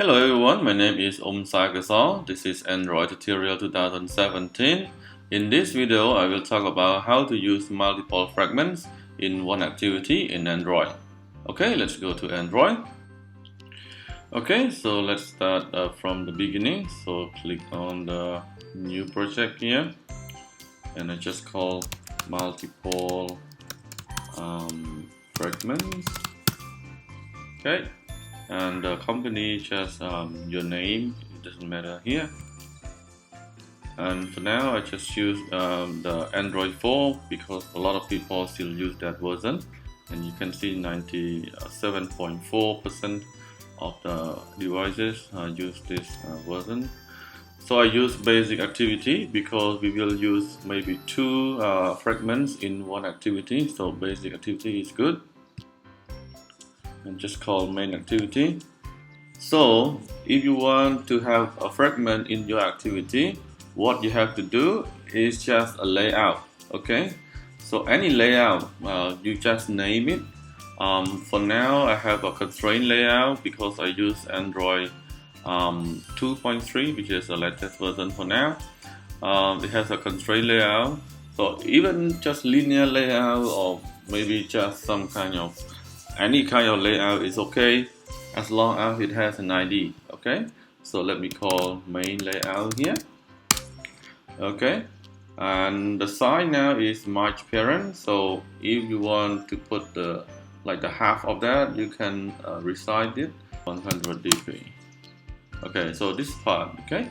Hello everyone, my name is Oum Saokosal. This is Android Tutorial 2017. In this video, I will talk about how to use multiple fragments in one activity in Android. Okay, let's go to Android. Okay, so let's start from the beginning. So click on the new project here, and I just call multiple fragments. Okay. And the company, just your name, it doesn't matter here. And for now I just use the Android 4 because a lot of people still use that version, and you can see 97.4% of the devices use this version. So I use basic activity because we will use maybe two fragments in one activity, so basic activity is good. And just call main activity. So if you want to have a fragment in your activity, what you have to do is just a layout. Okay, so any layout, you just name it. For now I have a constraint layout because I use Android 2.3, which is the latest version for now. It has a constraint layout, so even just linear layout or maybe just some kind of any kind of layout is okay as long as it has an ID. Okay, so let me call main layout here. Okay, and the size now is march parent, so if you want to put the half of that, you can resize it 100 dp. Okay, so this part, okay,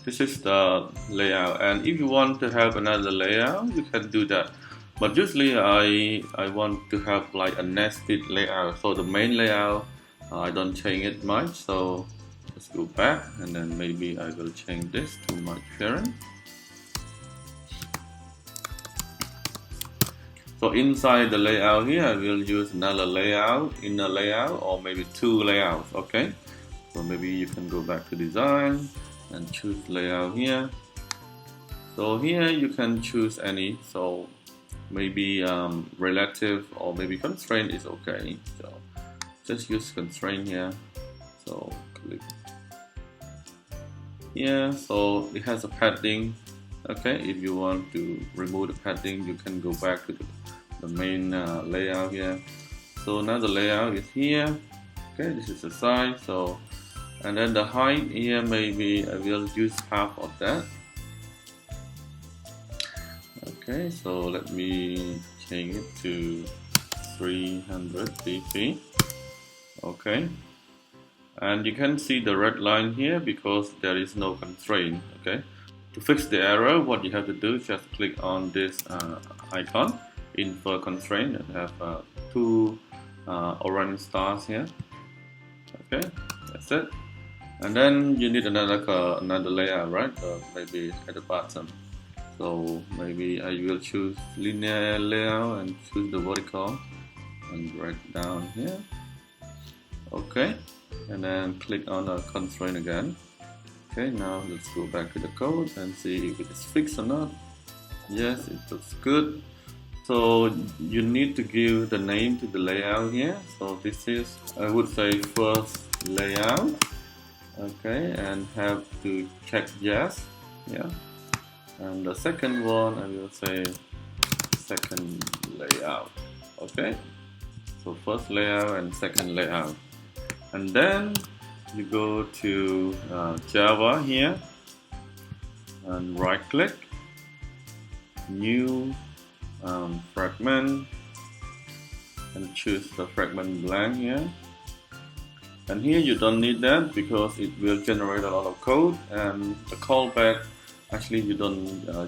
this is the layout, and if you want to have another layout, you can do that. But usually I want to have like a nested layout, so the main layout I don't change it much. So let's go back, and then maybe I will change this to my parent. So inside the layout here, I will use another layout, inner layout, or maybe two layouts. Okay, so maybe you can go back to design and choose layout here. So here you can choose any. So maybe relative or maybe constraint is okay. So just use constraint here. So click here. So it has a padding. Okay, if you want to remove the padding, you can go back to the main layout here. So now the layout is here. Okay, this is the size. So and then the height here, maybe I will use half of that. Okay, so let me change it to 300 dp. Okay, and you can see the red line here because there is no constraint. Okay, to fix the error, what you have to do is just click on this icon, insert constraint, and have two orange stars here. Okay, that's it. And then you need another layout, right? Maybe at the bottom. So maybe I will choose linear layout and choose the vertical and drag down here. Okay, and then click on the constraint again. Okay, now let's go back to the code and see if it is fixed or not. Yes, it looks good. So you need to give the name to the layout here. So this is, I would say, first layout. Okay, and have to check yes. Yeah. And the second one, I will say second layout. Okay, so first layout and second layout. And then you go to Java here and right click, new fragment, and choose the fragment blank here. And here you don't need that because it will generate a lot of code, and the callback, actually you don't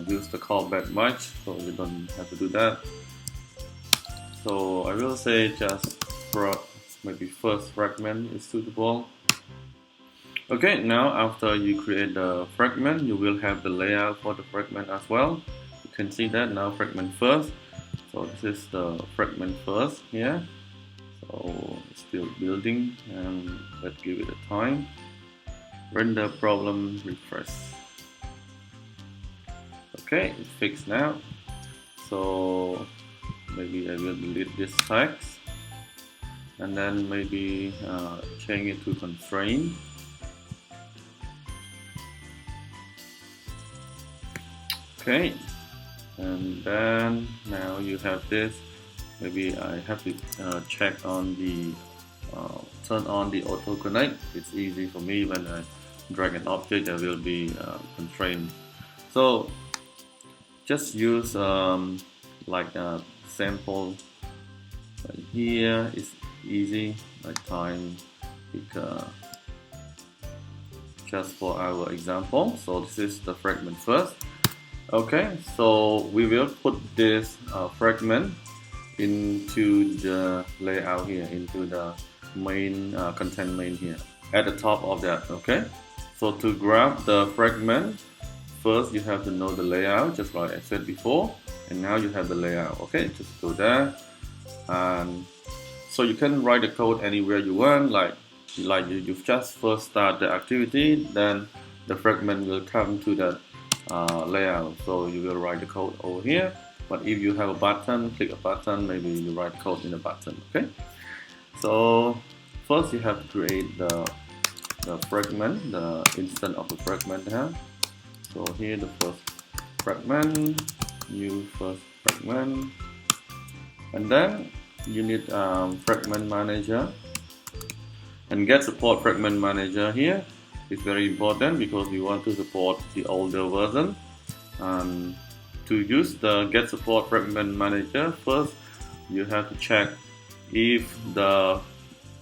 use the callback much, so you don't have to do that. So I will say just maybe first fragment is suitable. Okay, now after you create the fragment, you will have the layout for the fragment as well. You can see that now fragment first. So this is the fragment first here. So it's still building, and let's give it a time. Render problem, refresh. Okay, it's fixed now. So maybe I will delete this text. and then maybe change it to constraint. Okay, and then now you have this. Maybe I have to check on the turn on the auto connect. It's easy for me when I drag an object that will be constrained. So just use like a sample here. Is easy, like time picker, just for our example. So this is the fragment first. Okay, so we will put this fragment into the layout here, into the main content main here at the top of that. Okay, so to grab the fragment, first you have to know the layout, just like I said before, and now you have the layout. Okay, just go there, and so you can write the code anywhere you want, like you've just first start the activity, then the fragment will come to that layout. So you will write the code over here. But if you have a button, click a button, maybe you write code in the button. Okay. So first you have to create the fragment, the instance of the fragment here. So here the first fragment, new first fragment, and then you need FragmentManager, and getSupportFragmentManager here is very important because we want to support the older version. And to use the getSupportFragmentManager, first you have to check if the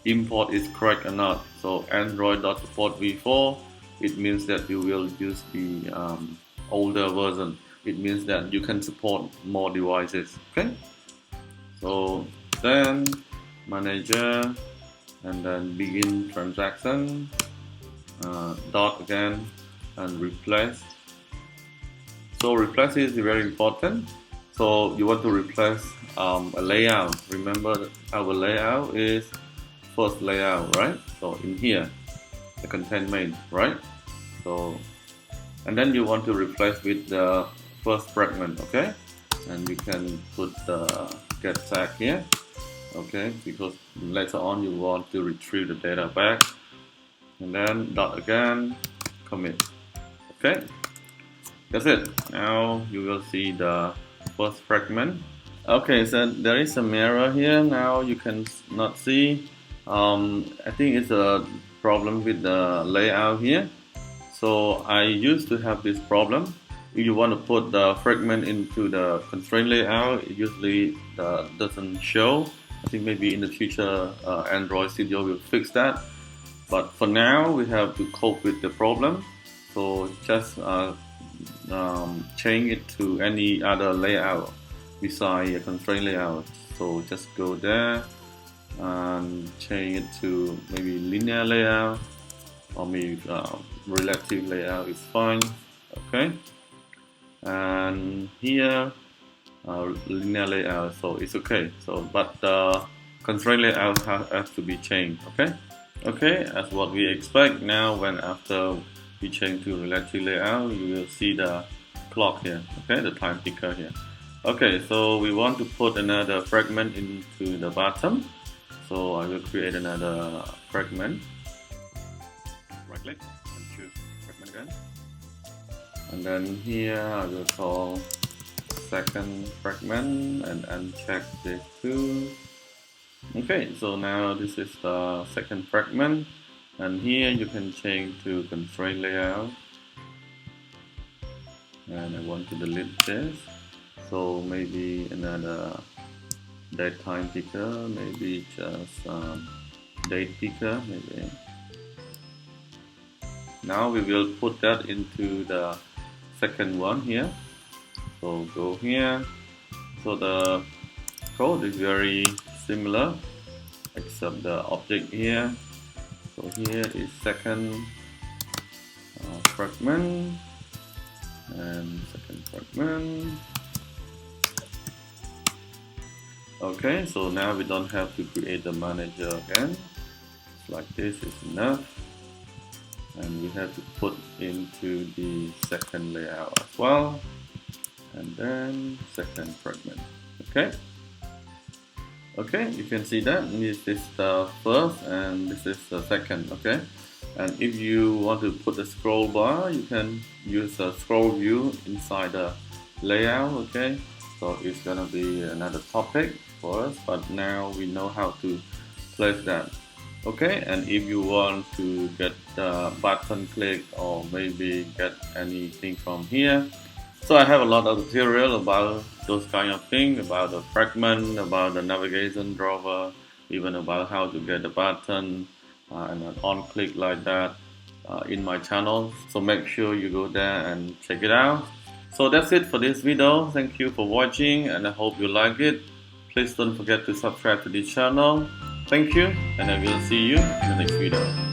import is correct or not. So Android.support v4, it means that you will use the older version. It means that you can support more devices. Okay, so then manager, and then begin transaction, dot again, and replace. So replace is very important. So you want to replace a layout. Remember our layout is first layout, right? So in here, the content main, right? So, and then you want to replace with the first fragment, okay? And you can put the get tag here, okay? Because later on you want to retrieve the data back. And then dot again, commit, okay? That's it. Now you will see the first fragment. Okay, so there is some error here. Now you can not see. I think it's a problem with the layout here. So I used to have this problem. If you want to put the fragment into the constraint layout, it usually doesn't show. I think maybe in the future Android Studio will fix that. But for now, we have to cope with the problem. So just change it to any other layout besides a constraint layout. So just go there and change it to maybe linear layout, or maybe relative layout is fine. Okay, and here linear layout, so it's okay. So but the constraint layout has to be changed. Okay, as what we expect. Now when after we change to relative layout, you will see the clock here, okay, the time ticker here. Okay, so we want to put another fragment into the bottom. So I will create another fragment. Right click and choose fragment again. And then here I will call second fragment and uncheck this too. Okay, so now this is the second fragment, and here you can change to constraint layout, and I want to delete this, so maybe another date time picker, maybe just date picker maybe. Now we will put that into the second one here. So go here. So the code is very similar except the object here. So here is second fragment and second fragment. Okay, so now we don't have to create the manager again. Just like this is enough. And we have to put into the second layout as well. And then second fragment. Okay. Okay, you can see that this is the first and this is the second. Okay, and if you want to put a scroll bar, you can use a scroll view inside the layout. Okay, so it's gonna be another topic for us, but now we know how to place that. Okay, and if you want to get the button click or maybe get anything from here, so I have a lot of tutorial about those kind of things, about the fragment, about the navigation drawer, even about how to get the button and an on click like that in my channel. So make sure you go there and check it out. So that's it for this video. Thank you for watching and I hope you like it. Please don't forget to subscribe to this channel. Thank you and I will see you in the next video.